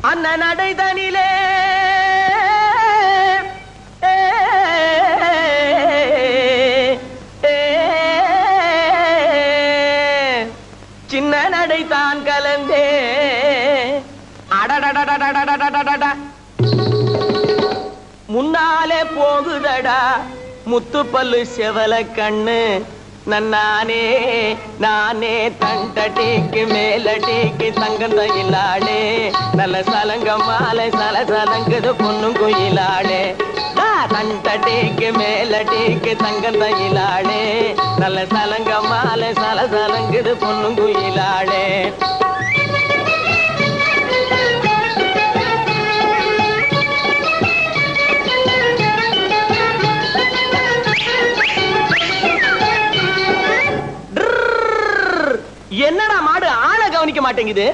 அண்ண நடைதனிலே சின்ன நடைதான் கலந்தே அடடடடடடடடடட முன்னாலே போகுதடா முத்துப்பல்லு செவல கண்ணு நன்னானே நானே தண்டடிக்கு மேலடிக்கு தங்கந்தையிலாளே நல்ல சலங்க மாலை சலசலங்குது பொண்ணும் குயிலாளே தண்டடிக்கு மேலடிக்கு தங்கந்தையிலாளே நல்ல சலங்க மாலை சலசலங்குது பொண்ணும் குயிலாளே என்னடா மாடு ஆளை கவனிக்க மாட்டேங்குது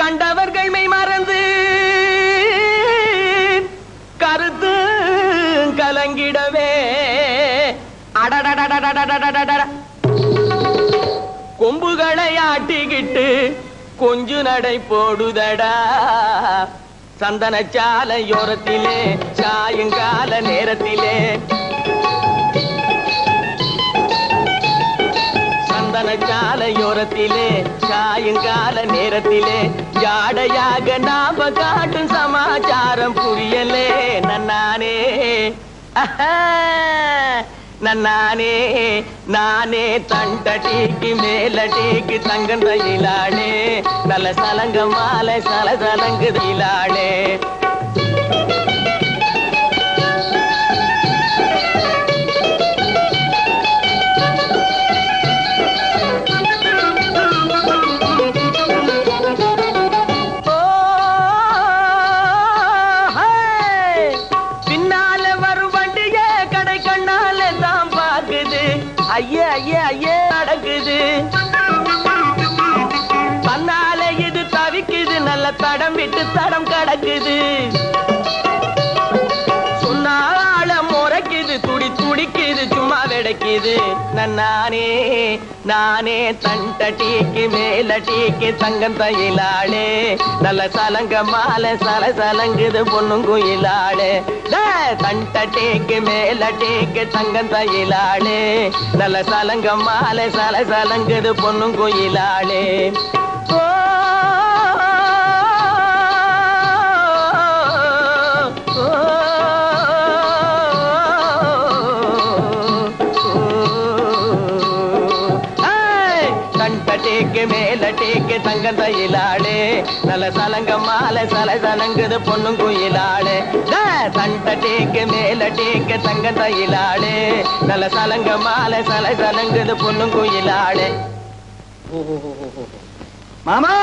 கண்டவர்கள் மெய் மறந்து கருத்து கலங்கிடவே அடடடடடடடடட கொம்புகளை ஆட்டிக்கிட்டு கொஞ்சு நடை போடுதடா சந்தன சாலையோரத்திலே சாயங்கால நேரத்திலே சாலையோரத்திலே சாயங்கால நேரத்திலே ஜாடையாக நாம காட்டும் சமாச்சாரம் புரியலே நன்னானே நன்னானே நானே தண்டடிக்கு மேலடிக்கு தங்கந்தையிலாளே நல்ல சலங்க மாலை சலசலங்குதிலாளே ஐயே ஐயே ஐயே நடக்குது பன்னால இது தவிக்குது நல்ல தடம் விட்டு தடம் கடக்குது சொன்னால முறைக்குது துடி துடிக்குது சும்மா வெடைக்குது நன்னானே நானே தண்டடிக்கு மேலடிக்கு தங்கந்தையிலாளே நல்ல சலங்க மாலை சலசலங்குது பொண்ணும் குயிலாளே தண்டடிக்கு மேலடிக்கு தங்கந்தையிலாளே நல்ல சலங்க மாலை சலசலங்குது பொண்ணும் குயிலாளே தண்டடிக்கு மேலடிக்கு தங்கந்தையிலாளே நல்ல சலங்க மாலை சலசலங்குது பொண்ணும் குயிலாளே தண்டடிக்கு மேலடிக்கு தங்கந்தையிலாளே நல்ல சலங்க மாலை சலசலங்குது பொண்ணும் குயிலாளே மாமா